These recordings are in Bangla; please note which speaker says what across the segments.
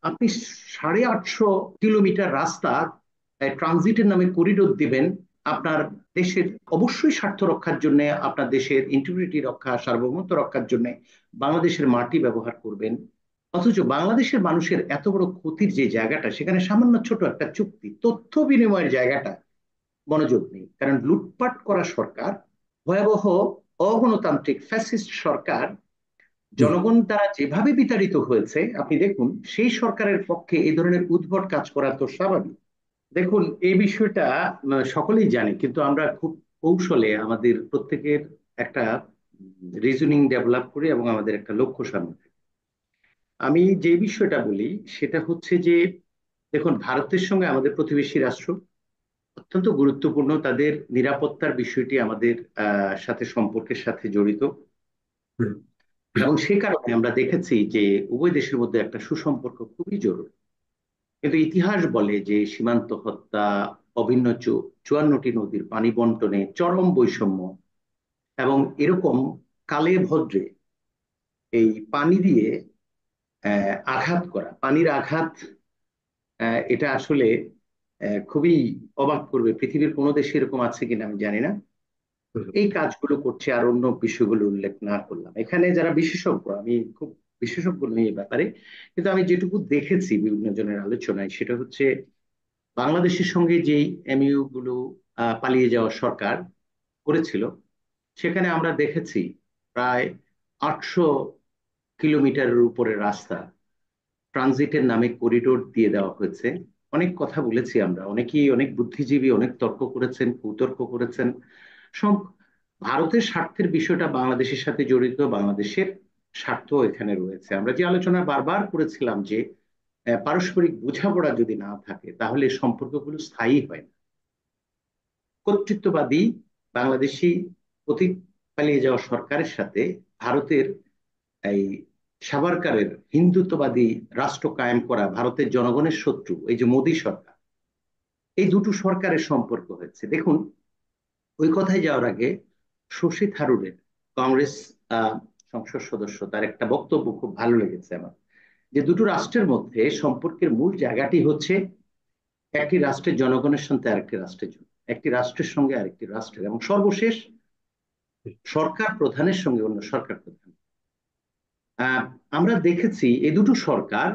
Speaker 1: আপনি 850 কিলোমিটার রাস্তা ট্রানজিটের নামে করিডোর দিবেন আপনার দেশের অবশ্যই স্বার্থ রক্ষার জন্য, আপনার দেশের ইন্টিগ্রিটি রক্ষা, সার্বভৌমত্ব রক্ষার জন্য বাংলাদেশের মাটি ব্যবহার করবেন। অথচ বাংলাদেশের মানুষের এত বড় ক্ষতির যে জায়গাটা, সেখানে সামান্য ছোট একটা চুক্তি, তথ্য বিনিময়ের জায়গাটা মনোযোগ নেই। কারণ লুটপাট করা সরকার, ভয়াবহ অগণতান্ত্রিক ফ্যাসিস্ট সরকার,
Speaker 2: হুম।
Speaker 1: জনগণ দ্বারা যেভাবে বিতাড়িত হয়েছে আপনি দেখুন, সেই সরকারের পক্ষে এই ধরনের উদ্ভট কাজ করা তো স্বাভাবিক। দেখুন, এই বিষয়টা সকলেই জানে, কিন্তু আমরা খুব কৌশলে আমাদের প্রত্যেকের একটা রিজনিং ডেভেলপ করি এবং আমাদের একটা লক্ষ্য সামনে থাকে। আমি যে বিষয়টা বলি সেটা হচ্ছে যে, দেখুন, ভারতের সঙ্গে আমাদের প্রতিবেশী রাষ্ট্র, অত্যন্ত গুরুত্বপূর্ণ। তাদের নিরাপত্তার বিষয়টি আমাদের সাথে, সম্পর্কের সাথে জড়িত।
Speaker 2: হুম।
Speaker 1: এবং সে কারণে আমরা দেখেছি যে উভয় দেশের মধ্যে একটা সুসম্পর্ক খুবই জরুরি। কিন্তু ইতিহাস বলে যে সীমান্ত হত্যা, অভিন্ন 54টি নদীর পানি বন্টনে চরম বৈষম্য, এবং এরকম কালে ভদ্রে এই পানি দিয়ে আঘাত করা, পানির আঘাত, এটা আসলে খুবই অবাক করবে। পৃথিবীর কোনো দেশে এরকম আছে কিনা আমি জানি না।
Speaker 2: হুম।
Speaker 1: এই কাজগুলো করছে, আর অন্য বিষয়গুলো উল্লেখ না করলাম। এখানে যারা বিশেষজ্ঞ, আমি খুব বিশেষজ্ঞ নই এই ব্যাপারে, কিন্তু আমি যেটুকু দেখেছি বিভিন্ন জনের আলোচনায়, সেটা হচ্ছে বাংলাদেশের সঙ্গে যে এমইউ গুলো পালিয়ে যাওয়া সরকার করেছিল, সেখানে আমরা দেখেছি প্রায় 800 কিলোমিটারের উপরে রাস্তা ট্রানজিটের নামে করিডোর দিয়ে দেওয়া হয়েছে। অনেক কথা বলেছি আমরা, অনেকেই, অনেক বুদ্ধিজীবী অনেক তর্ক করেছেন, কুতর্ক করেছেন। সব ভারতের স্বার্থের বিষয়টা বাংলাদেশের সাথে জড়িত, বাংলাদেশের স্বার্থ এখানে রয়েছে। আমরা যে আলোচনা বারবার করেছিলাম যে পারস্পরিক বোঝাপড়া যদি না থাকে তাহলে সম্পর্কগুলো স্থায়ী হয় না। কর্তৃত্ববাদী বাংলাদেশি অতীত পালিয়ে যাওয়া সরকারের সাথে ভারতের এই সাভারকারের হিন্দুত্ববাদী রাষ্ট্র কায়েম করা ভারতের জনগণের শত্রু এই যে মোদী সরকার, এই দুটো সরকারের সম্পর্ক হয়েছে। দেখুন, ওই কথায় যাওয়ার আগে শশী থারুরের, কংগ্রেস আহ, সংসদ সদস্য, তার একটা বক্তব্য খুব ভালো লেগেছে আমার, যে দুটো রাষ্ট্রের মধ্যে সম্পর্কের মূল জায়গাটি হচ্ছে একটি রাষ্ট্রের জনগণের সঙ্গে আরেকটি রাষ্ট্রের জন্য, একটি রাষ্ট্রের সঙ্গে আরেকটি রাষ্ট্রের, এবং সর্বশেষ সরকার প্রধানের সঙ্গে অন্য সরকার প্রধান। আহ, আমরা দেখেছি এই দুটো সরকার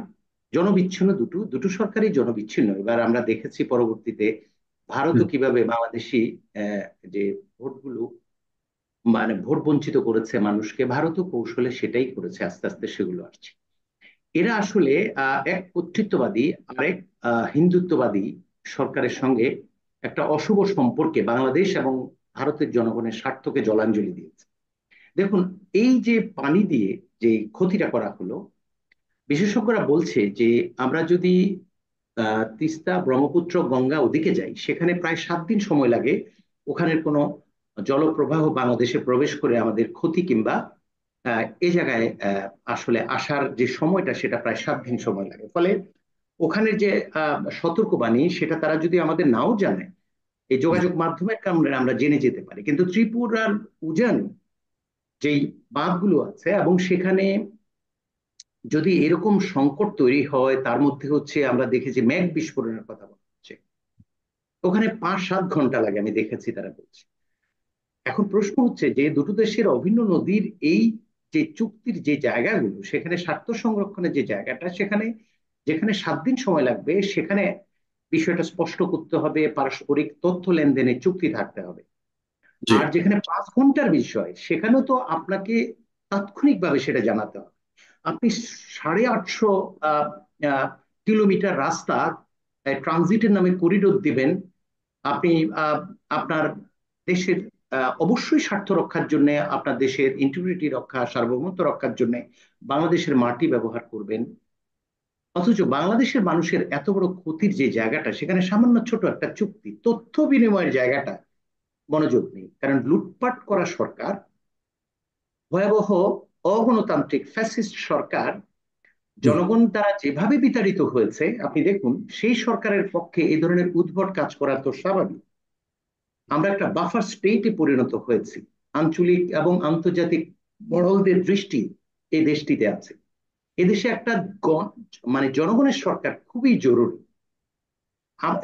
Speaker 1: জনবিচ্ছিন্ন, দুটো দুটো সরকারই জনবিচ্ছিন্ন। এবার আমরা দেখেছি পরবর্তীতে ভারতও
Speaker 2: হুম।
Speaker 1: কিভাবে বাংলাদেশি আহ, যে ভোটগুলো, মানে ভোট বঞ্চিত করেছে মানুষকে, ভারতও কৌশলে সেটাই করেছে, আস্তে আস্তে সেগুলো আসছে। এরা আসলে এক কর্তৃত্ববাদী আরেক হিন্দুত্ববাদী সরকারের সঙ্গে একটা অশুভ সম্পর্কে বাংলাদেশ এবং ভারতের জনগণের স্বার্থকে জলাঞ্জলি দিয়েছে। দেখুন, এই যে পানি দিয়ে যে ক্ষতিটা করা হলো, বিশেষজ্ঞরা বলছে যে আমরা যদি তিস্তা, ব্রহ্মপুত্র, গঙ্গা ওদিকে যাই, সেখানে প্রায় 7 দিন সময় লাগে ওখানের কোনো জলপ্রবাহ বাংলাদেশে প্রবেশ করে আমাদের ক্ষতি কিংবা এই জায়গায় আসলে আসার যে সময়টা, সেটা প্রায় 7 দিন সময় লাগে। ফলে ওখানের যে সতর্কবাণী, সেটা তারা যদি আমাদের নাও জানে, এই
Speaker 2: জি।
Speaker 1: যোগাযোগ মাধ্যমের কারণে আমরা জেনে যেতে পারি। কিন্তু ত্রিপুরার উজান যেই বাঁধগুলো আছে, এবং সেখানে যদি এরকম সংকট তৈরি হয়, তার মধ্যে হচ্ছে আমরা দেখেছি মেঘ বিস্ফোরণের কথা বলা হচ্ছে, ওখানে 5-7 ঘন্টা লাগে, আমি দেখেছি তারা বলছে। এখন প্রশ্ন হচ্ছে যে দুটো দেশের অভিন্ন নদীর এই যে চুক্তির যে জায়গাগুলো, সেখানে স্বার্থ সংরক্ষণের যে জায়গাটা, সেখানে যেখানে 7 দিন সময় লাগবে, সেখানে বিষয়টা স্পষ্ট করতে হবে, পারস্পরিক তথ্য লেনদেনের চুক্তি থাকতে হবে।
Speaker 2: জি।
Speaker 1: আর যেখানে 5 ঘন্টার বিষয়, সেখানেও তো আপনাকে তাৎক্ষণিকভাবে সেটা জানাতে হবে। আপনি 850 আহ, আহ, কিলোমিটার রাস্তা ট্রানজিটের নামে করিডোর দিবেন আপনি আপনার দেশের অবশ্যই স্বার্থ রক্ষার জন্য, আপনার দেশের ইন্টিগ্রিটি রক্ষা, সার্বভৌমত্ব রক্ষার জন্য বাংলাদেশের মাটি ব্যবহার করবেন। অথচ বাংলাদেশের মানুষের এত বড় ক্ষতির যে জায়গাটা, সেখানে সামান্য ছোট একটা চুক্তি, তথ্য বিনিময়ের জায়গাটা মনোযোগ নেই। কারণ লুটপাট করা সরকার, ভয়াবহ অগণতান্ত্রিক ফ্যাসিস্ট সরকার,
Speaker 2: হুম।
Speaker 1: জনগণ দ্বারা যেভাবে বিতাড়িত হয়েছে আপনি দেখুন, সেই সরকারের পক্ষে এই ধরনের উদ্ভট কাজ করা তো স্বাভাবিক। আমরা একটা বাফার স্টেটে পরিণত হয়েছি, আঞ্চলিক এবং আন্তর্জাতিক মহলদের দৃষ্টি এই দেশটিতে আছে। এদেশে একটা গণ মানে জনগণের সরকার খুবই জরুরি।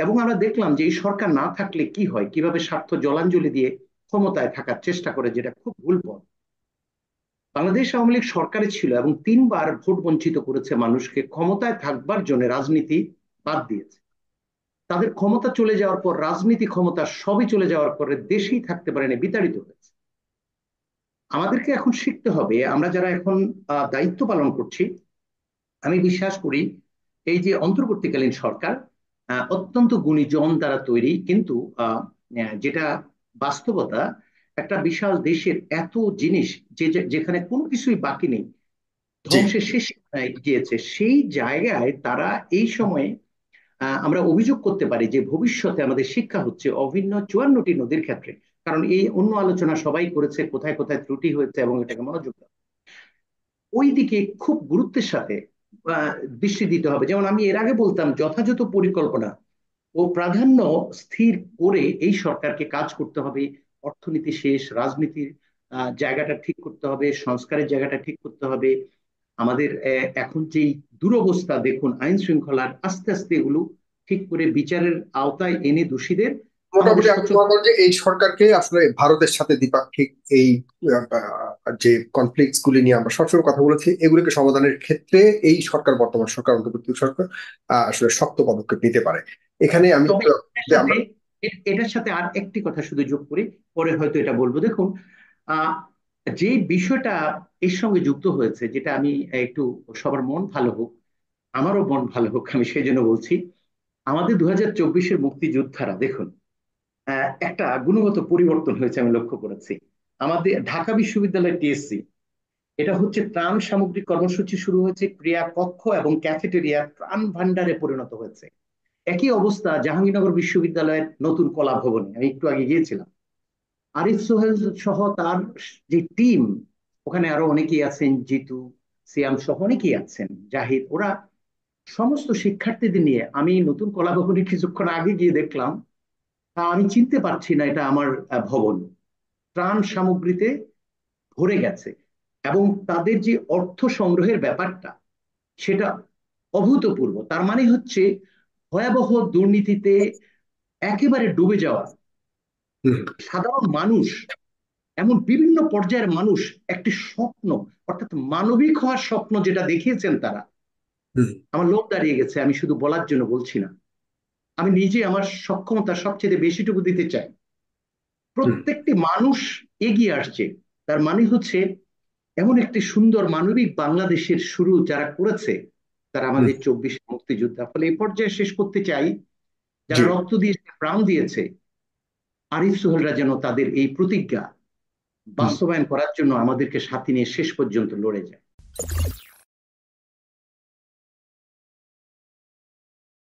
Speaker 1: এবং আমরা দেখলাম যে এই সরকার না থাকলে কি হয়, কিভাবে স্বার্থ জলাঞ্জলি দিয়ে ক্ষমতায় থাকার চেষ্টা করে, যেটা খুব ভুল পথ। বাংলাদেশ আওয়ামী লীগ সরকারে ছিল এবং 3বার ভোট বঞ্চিত করেছে মানুষকে, ক্ষমতায় থাকবার জন্য রাজনীতি বাদ দিয়েছে। তাদের ক্ষমতা চলে যাওয়ার পর রাজনীতি ক্ষমতা সবই চলে যাওয়ার পরে দেশেই থাকতে পারেনি, বিতাড়িত হয়েছে। আমাদেরকে এখন শিখতে হবে, আমরা যারা এখন দায়িত্ব পালন করছি, আমি বিশ্বাস করি এই যে অন্তর্বর্তীকালীন সরকার অত্যন্ত গুণীজন দ্বারা তৈরি, কিন্তু যেটা বাস্তবতা, একটা বিশাল দেশের এত জিনিস যেখানে কোনো কিছুই বাকি নেই,
Speaker 2: জি।
Speaker 1: ধ্বংসের শেষে গিয়েছে, সেই জায়গায় তারা এই সময়ে আমরা অভিযোগ করতে পারি যে ভবিষ্যতে আমাদের শিক্ষা হচ্ছে অভিন্ন 54টি নদীর ক্ষেত্রে। কারণ এই অন্য আলোচনা সবাই করেছে, কোথায় কোথায় ত্রুটি হয়েছে এবং এটাকে মনোযোগ দেওয়া, ওই দিকে খুব গুরুত্বের সাথে আহ, দৃষ্টি দিতে হবে। যেমন আমি এর আগে বলতাম, যথাযথ পরিকল্পনা ও প্রাধান্য স্থির করে এই সরকারকে কাজ করতে হবে। অর্থনীতি শেষ, রাজনীতির জায়গাটা ঠিক করতে হবে, সংস্কারের জায়গাটা ঠিক করতে হবে। আমাদের এখন যেই দুরবস্থা দেখুন আইন শৃঙ্খলার, আস্তে আস্তে এগুলো ঠিক করে বিচারের আওতায় এনে দোষীদের আমাদের
Speaker 2: মোটামুটি আমি
Speaker 1: সচেতন।
Speaker 2: মনে করি যে এই সরকারকে আসলে ভারতের সাথে দ্বিপাক্ষিক এই যে কনফ্লিক্টস গুলি নিয়ে আমরা সবসময় কথা বলেছি, এগুলোকে সমাধানের ক্ষেত্রে এই সরকার, বর্তমান সরকার, অন্তর্বর্তী সরকার আসলে শক্ত পদক্ষেপ নিতে পারে। এখানে আমি
Speaker 1: তবে এটার
Speaker 2: যে
Speaker 1: সাথে
Speaker 2: আমরা
Speaker 1: এটার সাথে আর একটি কথা শুধু যোগ করি, পরে হয়তো এটা বলবো। দেখুন, আহ, যে বিষয়টা এর সঙ্গে যুক্ত হয়েছে, যেটা আমি একটু, সবার মন ভালো হোক, আমারও মন ভালো হোক, আমি সেই জন্য বলছি, আমাদের 2024-এর মুক্তিযোদ্ধারা দেখুন, একটা গুণগত পরিবর্তন হয়েছে আমি লক্ষ্য করেছি। আমাদের ঢাকা বিশ্ববিদ্যালয়ের টিএসসি, এটা হচ্ছে ত্রাণ সামগ্রিক কর্মসূচি শুরু হয়েছে, ক্রিয়া কক্ষ এবং ক্যাফেটেরিয়া ত্রাণ ভান্ডারে পরিণত হয়েছে। একই অবস্থা জাহাঙ্গীরনগর বিশ্ববিদ্যালয়ের নতুন কলা ভবনে, আমি একটু আগে গিয়েছিলাম। আরিফ সোহেল সহ তার যে টিম, ওখানে আরো অনেকেই আছেন, জিতু, সিয়াম সহ অনেকেই আছেন, জাহিদ, ওরা সমস্ত শিক্ষার্থীদের নিয়ে, আমি নতুন কলা ভবনে কিছুক্ষণ আগে গিয়ে দেখলাম, আমি চিনতে পারছি না এটা আমার ভবন। ত্রাণ সামগ্রীতে ভরে গেছে এবং তাদের যে অর্থ সংগ্রহের ব্যাপারটা, সেটা অভূতপূর্ব। তার মানে হচ্ছে ভয়াবহ দুর্নীতিতে একেবারে ডুবে যাওয়া
Speaker 2: হুম,
Speaker 1: সাধারণ মানুষ, এমন বিভিন্ন পর্যায়ের মানুষ একটি স্বপ্ন, অর্থাৎ মানবিক হওয়ার স্বপ্ন যেটা দেখিয়েছেন তারা,
Speaker 2: হুম,
Speaker 1: আমার লোভ দাঁড়িয়ে গেছে। আমি শুধু বলার জন্য বলছি না, আমি নিজে আমার সক্ষমতা সবচেয়ে বেশিটুকু দিতে চাই।
Speaker 2: হুম,
Speaker 1: প্রত্যেকটি মানুষ এগিয়ে আসছে, তার মানে হচ্ছে এমন একটি সুন্দর মানবিক বাংলাদেশের শুরু যারা করেছে, তারা
Speaker 2: হুম,
Speaker 1: আমাদের 24 মুক্তিযোদ্ধা। ফলে এই পর্যায়ে শেষ করতে চাই,
Speaker 2: জি।
Speaker 1: যারা রক্ত দিয়েছে, প্রাণ দিয়েছে, আরিফ সোহেলরা যেন তাদের এই প্রতিজ্ঞা
Speaker 2: হুম।
Speaker 1: বাস্তবায়ন করার জন্য আমাদেরকে সাথে নিয়ে শেষ পর্যন্ত লড়ে যায়।